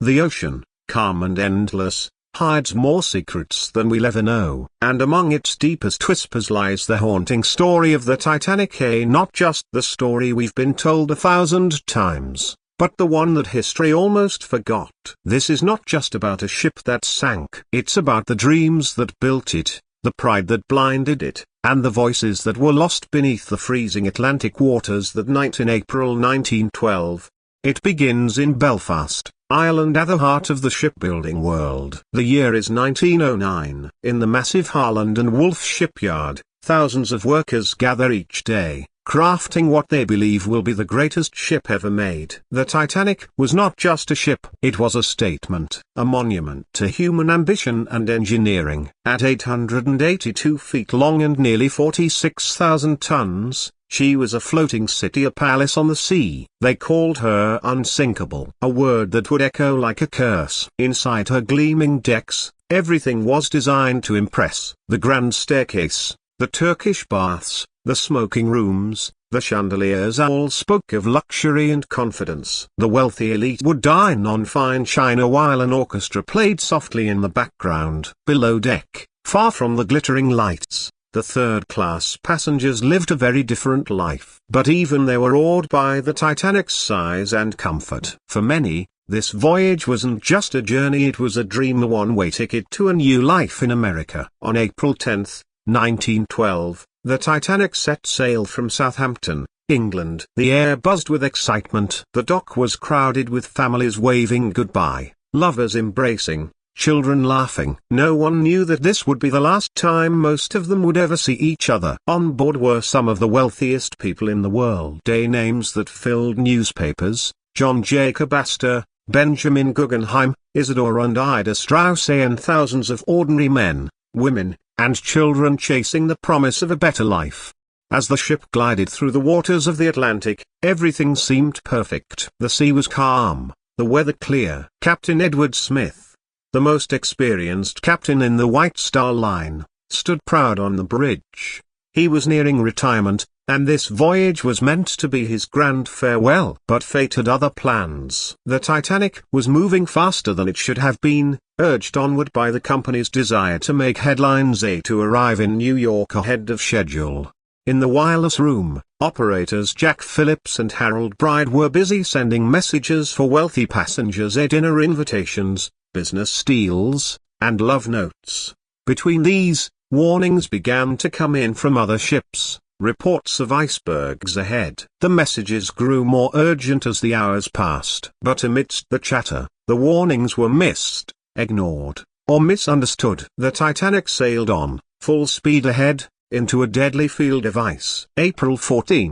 The ocean, calm and endless, hides more secrets than we'll ever know. And among its deepest whispers lies the haunting story of the Titanic, not just the story we've been told 1,000 times, but the one that history almost forgot. This is not just about a ship that sank. It's about the dreams that built it, the pride that blinded it, and the voices that were lost beneath the freezing Atlantic waters that night in April 1912. It begins in Belfast, Ireland, at the heart of the shipbuilding world. The year is 1909. In the massive Harland and Wolff shipyard, thousands of workers gather each day, crafting what they believe will be the greatest ship ever made. The Titanic was not just a ship, it was a statement, a monument to human ambition and engineering. At 882 feet long and nearly 46,000 tons, she was a floating city, a palace on the sea. They called her unsinkable, a word that would echo like a curse. Inside her gleaming decks, everything was designed to impress. The grand staircase, the Turkish baths, the smoking rooms, the chandeliers all spoke of luxury and confidence. The wealthy elite would dine on fine china while an orchestra played softly in the background. Below deck, far from the glittering lights, the third-class passengers lived a very different life. But even they were awed by the Titanic's size and comfort. For many, this voyage wasn't just a journey, it was a dream, a one-way ticket to a new life in America. On April 10, 1912, the Titanic set sail from Southampton, England. The air buzzed with excitement. The dock was crowded with families waving goodbye, lovers embracing, children laughing. No one knew that this would be the last time most of them would ever see each other. On board were some of the wealthiest people in the world. Names that filled newspapers: John Jacob Astor, Benjamin Guggenheim, Isidor and Ida Strauss, and thousands of ordinary men, women, and children chasing the promise of a better life. As the ship glided through the waters of the Atlantic, everything seemed perfect. The sea was calm, the weather clear. Captain Edward Smith, the most experienced captain in the White Star Line, stood proud on the bridge. He was nearing retirement, and this voyage was meant to be his grand farewell. But fate had other plans. The Titanic was moving faster than it should have been, urged onward by the company's desire to make headlines, to arrive in New York ahead of schedule. In the wireless room, operators Jack Phillips and Harold Bride were busy sending messages for wealthy passengers, dinner invitations, business deals, and love notes. Between these, warnings began to come in from other ships, reports of icebergs ahead. The messages grew more urgent as the hours passed. But amidst the chatter, the warnings were missed, ignored, or misunderstood. The Titanic sailed on, full speed ahead, into a deadly field of ice. April 14,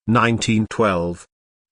1912.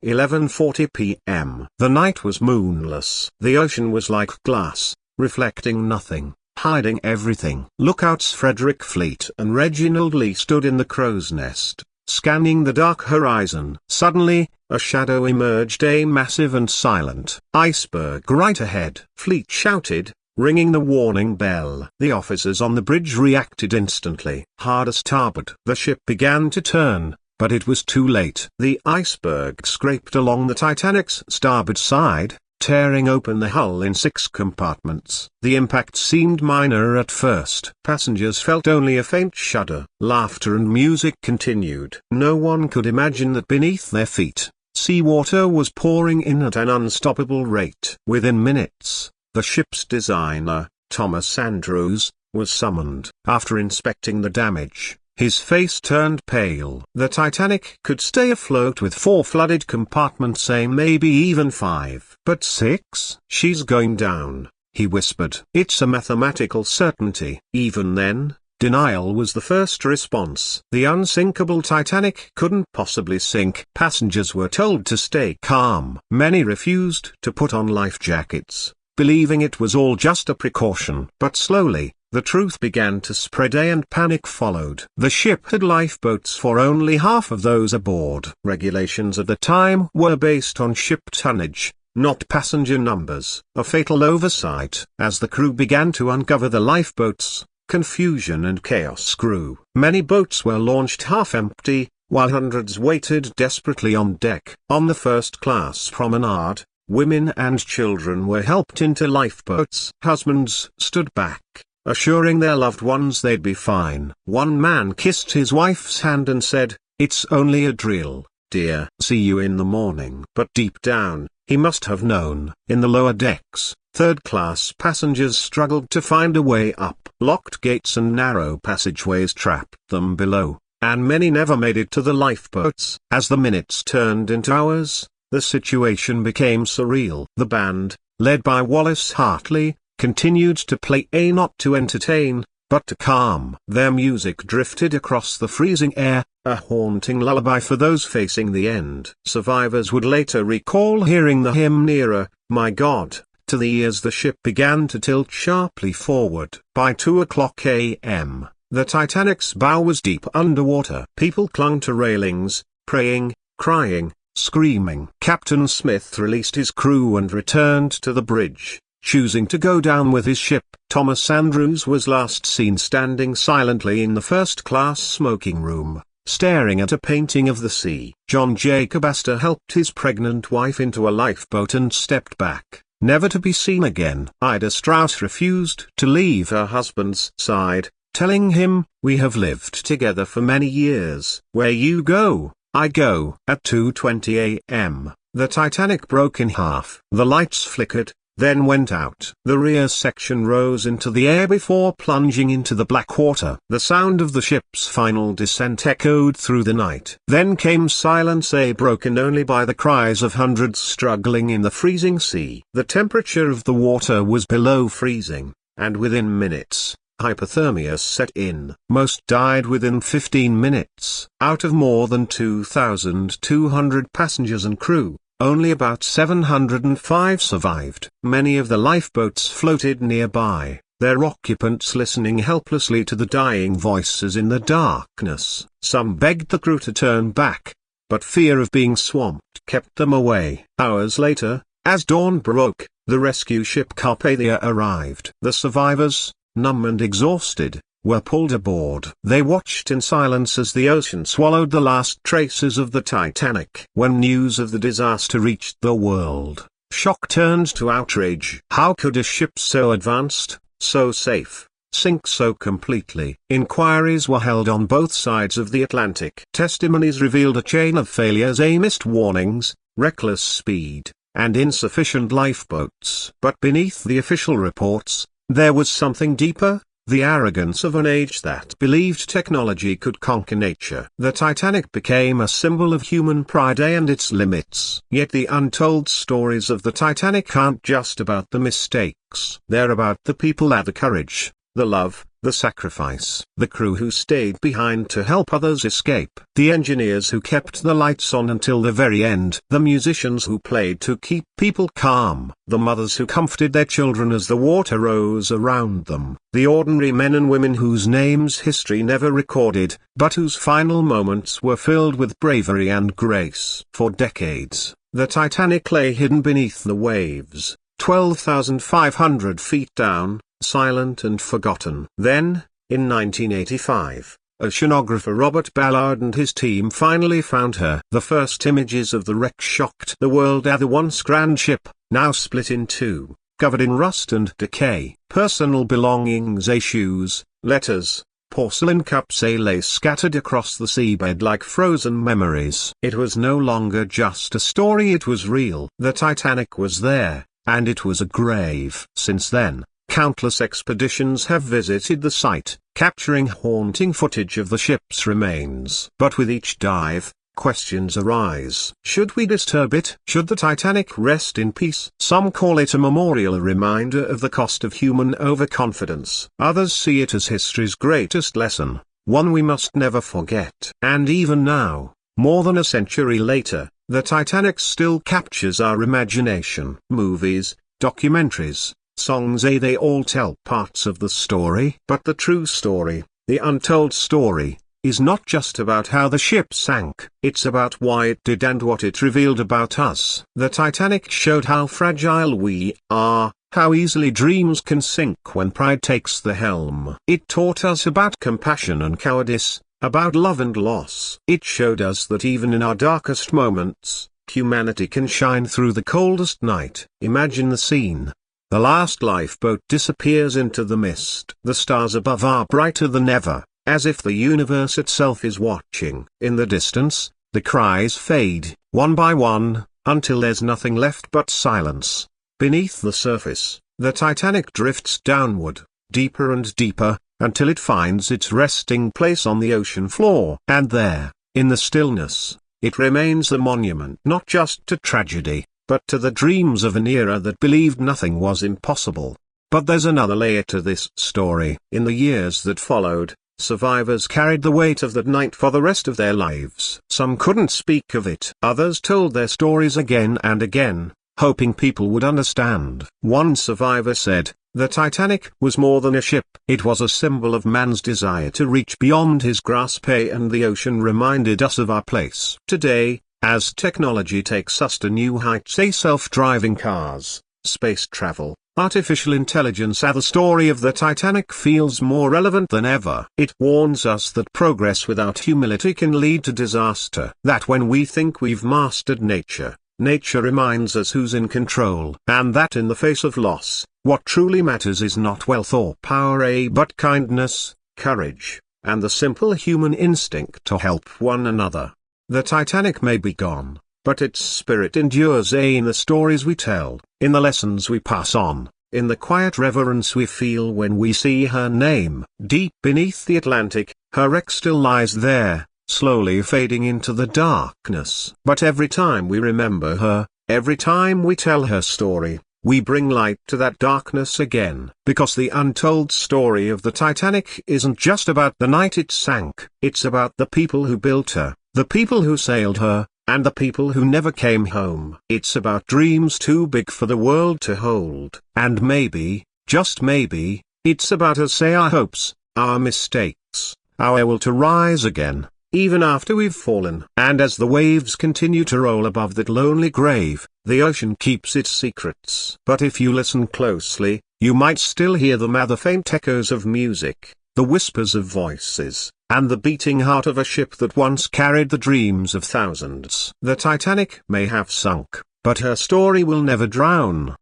11:40 p.m. The night was moonless. The ocean was like glass, reflecting nothing, hiding everything. Lookouts Frederick Fleet and Reginald Lee stood in the crow's nest, scanning the dark horizon. Suddenly, a shadow emerged, a massive and silent iceberg right ahead. Fleet shouted, ringing the warning bell. The officers on the bridge reacted instantly. Hard a starboard. The ship began to turn, but it was too late. The iceberg scraped along the Titanic's starboard side, tearing open the hull in 6 compartments. The impact seemed minor at first. Passengers felt only a faint shudder. Laughter and music continued. No one could imagine that beneath their feet, seawater was pouring in at an unstoppable rate. Within minutes, the ship's designer, Thomas Andrews, was summoned. After inspecting the damage, his face turned pale. The Titanic could stay afloat with 4 flooded compartments, maybe even 5. But 6? She's going down, he whispered. It's a mathematical certainty. Even then, denial was the first response. The unsinkable Titanic couldn't possibly sink. Passengers were told to stay calm. Many refused to put on life jackets, believing it was all just a precaution. But slowly, the truth began to spread, and panic followed. The ship had lifeboats for only half of those aboard. Regulations at the time were based on ship tonnage, not passenger numbers. A fatal oversight. As the crew began to uncover the lifeboats, confusion and chaos grew. Many boats were launched half empty, while hundreds waited desperately on deck. On the first-class promenade, Women and children were helped into lifeboats. Husbands stood back, assuring their loved ones they'd be fine. One man kissed his wife's hand and said, "It's only a drill, dear. See you in the morning." But deep down, he must have known. In the lower decks, third-class passengers struggled to find a way up. Locked gates and narrow passageways trapped them below, and many never made it to the lifeboats. As the minutes turned into hours, the situation became surreal. The band, led by Wallace Hartley, continued to play not to entertain, but to calm. Their music drifted across the freezing air, a haunting lullaby for those facing the end. Survivors would later recall hearing the hymn nearer, "My God," to the ears. The ship began to tilt sharply forward. By 2 a.m., the Titanic's bow was deep underwater. People clung to railings, praying, crying, screaming. Captain Smith released his crew and returned to the bridge, choosing to go down with his ship. Thomas Andrews was last seen standing silently in the first-class smoking room, staring at a painting of the sea. John Jacob Astor helped his pregnant wife into a lifeboat and stepped back, never to be seen again. Ida Strauss refused to leave her husband's side, telling him, "We have lived together for many years. Where you go, I go." At 2:20 a.m., the Titanic broke in half. The lights flickered, then went out. The rear section rose into the air before plunging into the black water. The sound of the ship's final descent echoed through the night. Then came silence, broken only by the cries of hundreds struggling in the freezing sea. The temperature of the water was below freezing, and within minutes, hypothermia set in. Most died within 15 minutes. Out of more than 2,200 passengers and crew, only about 705 survived. Many of the lifeboats floated nearby, their occupants listening helplessly to the dying voices in the darkness. Some begged the crew to turn back, but fear of being swamped kept them away. Hours later, as dawn broke, the rescue ship Carpathia arrived. The survivors, numb and exhausted, were pulled aboard. They watched in silence as the ocean swallowed the last traces of the Titanic. When news of the disaster reached the world, shock turned to outrage. How could a ship so advanced, so safe, sink so completely? Inquiries were held on both sides of the Atlantic. Testimonies revealed a chain of failures, missed warnings, reckless speed, and insufficient lifeboats. But beneath the official reports, there was something deeper. The arrogance of an age that believed technology could conquer nature. The Titanic became a symbol of human pride and its limits. Yet the untold stories of the Titanic aren't just about the mistakes. They're about the people, the courage, the love, the sacrifice. The crew who stayed behind to help others escape. The engineers who kept the lights on until the very end. The musicians who played to keep people calm. The mothers who comforted their children as the water rose around them. The ordinary men and women whose names history never recorded, but whose final moments were filled with bravery and grace. For decades, the Titanic lay hidden beneath the waves, 12,500 feet down, silent and forgotten. Then, in 1985, oceanographer Robert Ballard and his team finally found her. The first images of the wreck shocked the world. The once grand ship, now split in two, covered in rust and decay. Personal belongings, shoes, letters, porcelain cups lay scattered across the seabed like frozen memories. It was no longer just a story, it was real. The Titanic was there, and it was a grave. Since then, countless expeditions have visited the site, capturing haunting footage of the ship's remains. But with each dive, questions arise. Should we disturb it? Should the Titanic rest in peace? Some call it a memorial, a reminder of the cost of human overconfidence. Others see it as history's greatest lesson, one we must never forget. And even now, more than a century later, the Titanic still captures our imagination. Movies, documentaries, songs, they all tell parts of the story. But the true story, the untold story, is not just about how the ship sank. It's about why it did and what it revealed about us. The Titanic showed how fragile we are, how easily dreams can sink when pride takes the helm. It taught us about compassion and cowardice, about love and loss. It showed us that even in our darkest moments, Humanity can shine through the coldest night. Imagine the scene. The last lifeboat disappears into the mist. The stars above are brighter than ever, as if the universe itself is watching. In the distance, the cries fade, one by one, until there's nothing left but silence. Beneath the surface, the Titanic drifts downward, deeper and deeper, until it finds its resting place on the ocean floor. And there, in the stillness, it remains a monument not just to tragedy, but to the dreams of an era that believed nothing was impossible. But there's another layer to this story. In the years that followed, survivors carried the weight of that night for the rest of their lives. Some couldn't speak of it. Others told their stories again and again, hoping people would understand. One survivor said, "The Titanic was more than a ship. It was a symbol of man's desire to reach beyond his grasp, and the ocean reminded us of our place." Today, as technology takes us to new heights, self-driving cars, space travel, artificial intelligence, the story of the Titanic feels more relevant than ever. It warns us that progress without humility can lead to disaster. That when we think we've mastered nature, nature reminds us who's in control. And that in the face of loss, what truly matters is not wealth or power, but kindness, courage, and the simple human instinct to help one another. The Titanic may be gone, but its spirit endures, in the stories we tell, in the lessons we pass on, in the quiet reverence we feel when we see her name. Deep beneath the Atlantic, her wreck still lies there, slowly fading into the darkness. But every time we remember her, every time we tell her story, we bring light to that darkness again. Because the untold story of the Titanic isn't just about the night it sank. It's about the people who built her, the people who sailed her, and the people who never came home. It's about dreams too big for the world to hold. And maybe, just maybe, it's about us, our hopes, our mistakes, our will to rise again, even after we've fallen. And as the waves continue to roll above that lonely grave, the ocean keeps its secrets. But if you listen closely, you might still hear the faint echoes of music, the whispers of voices, and the beating heart of a ship that once carried the dreams of thousands. The Titanic may have sunk, but her story will never drown.